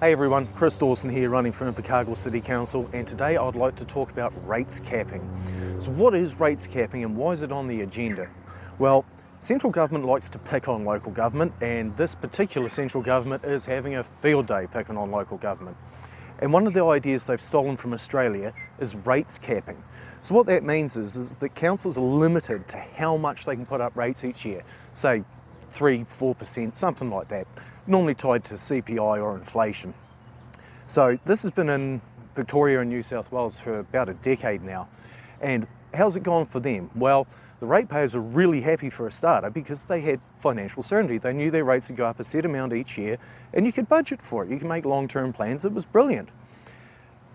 Hey everyone, Chris Dawson here running for Invercargill City Council, and today I'd like to talk about rates capping. So what is rates capping and why is it on the agenda? Well, central government likes to pick on local government, and this particular central government is having a field day picking on local government. And one of the ideas they've stolen from Australia is rates capping. So what that means is that councils are limited to how much they can put up rates each year, say 3-4%, something like that, normally tied to CPI or inflation. So this has been in Victoria and New South Wales for about a decade now. And how's it gone for them? Well, the ratepayers are really happy for a starter because they had financial certainty. They knew their rates would go up a set amount each year and you could budget for it. You can make long-term plans. It was brilliant.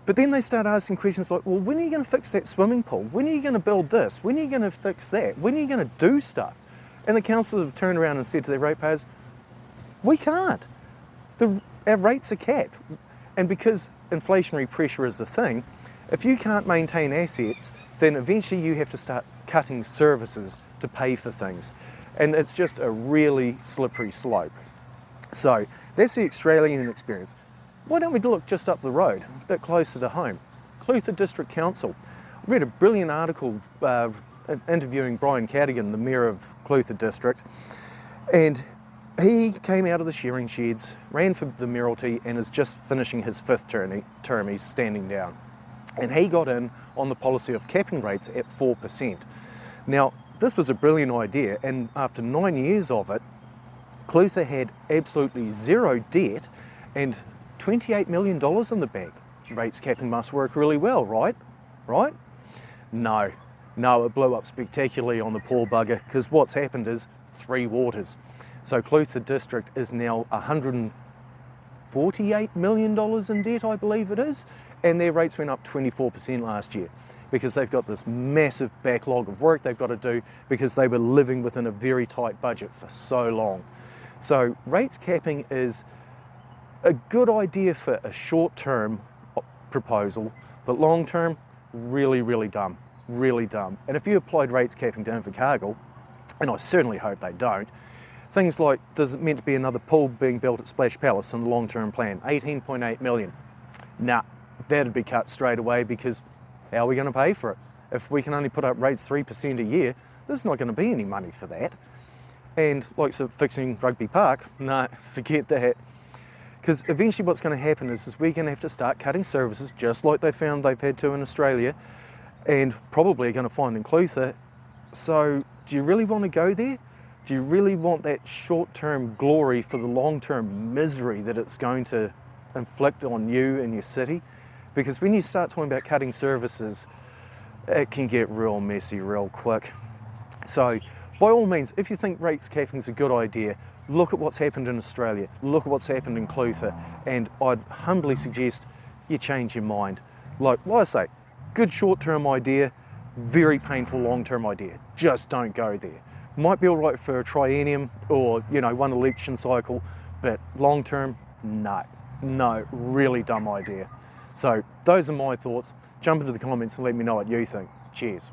But then they start asking questions like, well, when are you going to fix that swimming pool? When are you going to build this? When are you going to fix that? When are you going to do stuff? And the councils have turned around and said to their ratepayers, we can't. Our rates are capped. And because inflationary pressure is a thing, if you can't maintain assets, then eventually you have to start cutting services to pay for things. And it's just a really slippery slope. So that's the Australian experience. Why don't we look just up the road, a bit closer to home? Clutha District Council. I read a brilliant article interviewing Brian Cadigan, the Mayor of Clutha District, and he came out of the shearing sheds, ran for the mayoralty, and is just finishing his fifth term. He's standing down. And he got in on the policy of capping rates at 4%. Now, this was a brilliant idea, and after 9 years of it, Clutha had absolutely zero debt and $28 million in the bank. Rates capping must work really well, right? Right? No, it blew up spectacularly on the poor bugger, because what's happened is three waters. So Clutha District is now $148 million in debt, I believe it is, and their rates went up 24% last year because they've got this massive backlog of work they've got to do because they were living within a very tight budget for so long. So rates capping is a good idea for a short-term proposal, but long-term, really, really dumb. Really dumb. And if you applied rates capping to Invercargill, and I certainly hope they don't, things like there's meant to be another pool being built at Splash Palace in the long-term plan, 18.8 million. Nah, that'd be cut straight away because how are we going to pay for it? If we can only put up rates 3% a year, there's not going to be any money for that. And like so fixing Rugby Park, nah, forget that. Because eventually what's going to happen is we're going to have to start cutting services just like they found they've had to in Australia, and probably are going to find in Clutha. So do you really want to go there? Do you really want that short-term glory for the long-term misery that it's going to inflict on you and your city? Because when you start talking about cutting services, it can get real messy real quick. So by all means, if you think rates capping is a good idea, look at what's happened in Australia, look at what's happened in Clutha, and I'd humbly suggest you change your mind. Like I say, good short-term idea, very painful long-term idea. Just don't go there. Might be all right for a triennium or, one election cycle, but long-term, no, really dumb idea. So those are my thoughts. Jump into the comments and let me know what you think. Cheers.